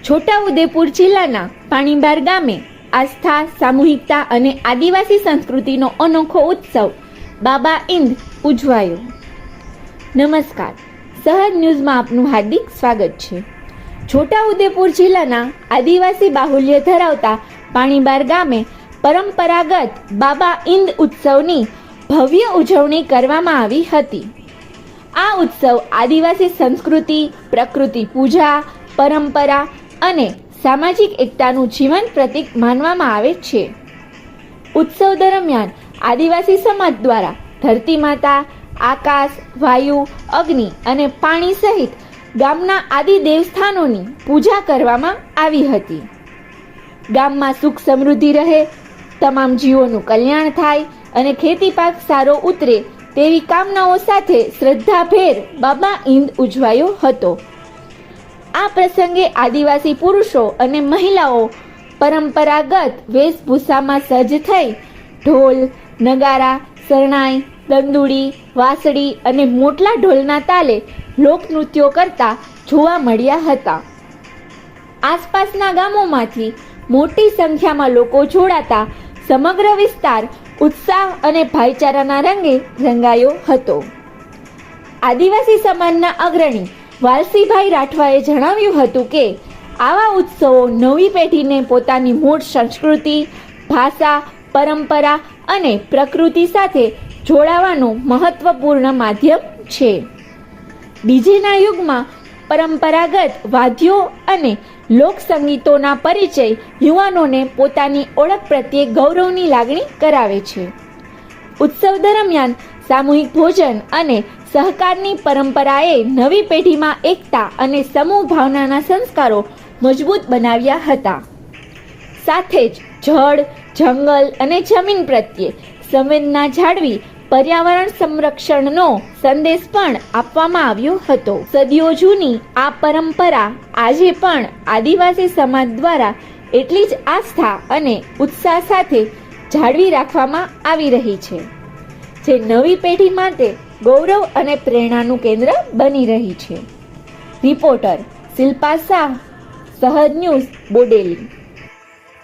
છોટાઉદેપુર જિલ્લાના પાણીબાર ગામે આસ્થા, સામૂહિકતા અને આદિવાસી સંસ્કૃતિનો અનોખો ઉત્સવ બાબા ઈંદ ઉજવાયો. નમસ્કાર, સહજ ન્યૂઝમાં આપનું હાર્દિક સ્વાગત છે. છોટાઉદેપુર જિલ્લાના આદિવાસી બાહુલ્ય ધરાવતા પાણીબાર ગામે પરંપરાગત બાબા ઈંદ ઉત્સવની ભવ્ય ઉજવણી કરવામાં આવી હતી. આ ઉત્સવ આદિવાસી સંસ્કૃતિ, પ્રકૃતિ પૂજા, પરંપરા અને સામાજિક એકતાનું જીવંત પ્રતીક માનવામાં આવે છે. ઉત્સવ દરમિયાન આદિવાસી સમાજ દ્વારા ધરતી માતા, આકાશ, વાયુ, અગ્નિ અને પાણી સહિત ગામના આદિ દેવસ્થાનોની પૂજા કરવામાં આવી હતી. ગામમાં સુખ સમૃદ્ધિ રહે, તમામ જીવોનું કલ્યાણ થાય અને ખેતી પાક સારો ઉતરે તેવી કામનાઓ સાથે શ્રદ્ધાભેર બાબા ઈંદ ઉજવાયો હતો. આ પ્રસંગે આદિવાસી પુરુષો અને મહિલાઓ પરંપરાગત વેશભૂષામાં સજ્જ થઈ ઢોલ, નગારા, શરણાઈ, દંદુડી, વાંસળી અને મોટલા ઢોલના તાલે લોકનૃત્યો કરતા જોવા મળ્યા હતા. આસપાસના ગામોમાંથી મોટી સંખ્યામાં લોકો જોડાતા સમગ્ર વિસ્તાર ઉત્સાહ અને ભાઈચારાના રંગે રંગાયો હતો. આદિવાસી સમાજના અગ્રણી વાલસીભાઈ રાઠવાએ જણાવ્યું હતું કે આવા ઉત્સવો નવી પેઢીને પોતાની મૂળ સંસ્કૃતિ, ભાષા, પરંપરા અને પ્રકૃતિ સાથે જોડાવાનું મહત્વપૂર્ણ માધ્યમ છે. ડીજેના યુગમાં પરંપરાગત વાદ્યો અને લોકસંગીતોના પરિચય યુવાનોને પોતાની ઓળખ પ્રત્યે ગૌરવની લાગણી કરાવે છે. ઉત્સવ દરમિયાન સામૂહિક ભોજન અને સહકારની પરંપરાએ નવી પેઢીમાં એકતા અને સમૂહ ભાવનાના સંસ્કારો મજબૂત બનાવ્યા હતા. સાથે જ જળ, જંગલ અને જમીન પ્રત્યે સંવેદના જાળવી પર્યાવરણ સંરક્ષણનો સંદેશ પણ આપવામાં આવ્યો હતો. સદીઓ જૂની આ પરંપરા આજે પણ આદિવાસી સમાજ દ્વારા એટલી જ આસ્થા અને ઉત્સાહ સાથે જાળવી રાખવામાં આવી રહી છે, જે નવી પેઢી માટે ગૌરવ અને પ્રેરણાનું કેન્દ્ર બની રહી છે. રિપોર્ટર શિલ્પા શાહ, સહજ ન્યૂઝ, બોડેલી.